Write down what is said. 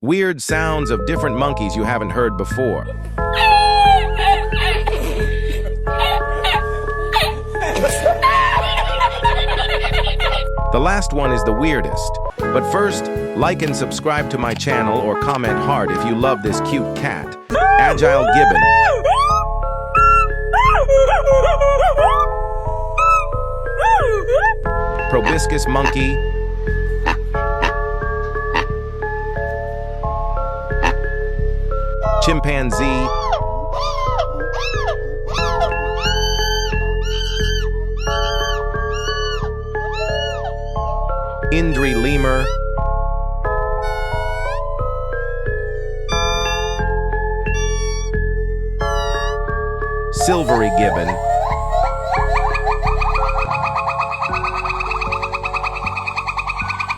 Weird sounds of different monkeys you haven't heard before. The last one is the weirdest. But first, like and subscribe to my channel or comment hard if you love this cute cat. Agile Gibbon. Proboscis monkey. Chimpanzee. Indri lemur. Silvery gibbon.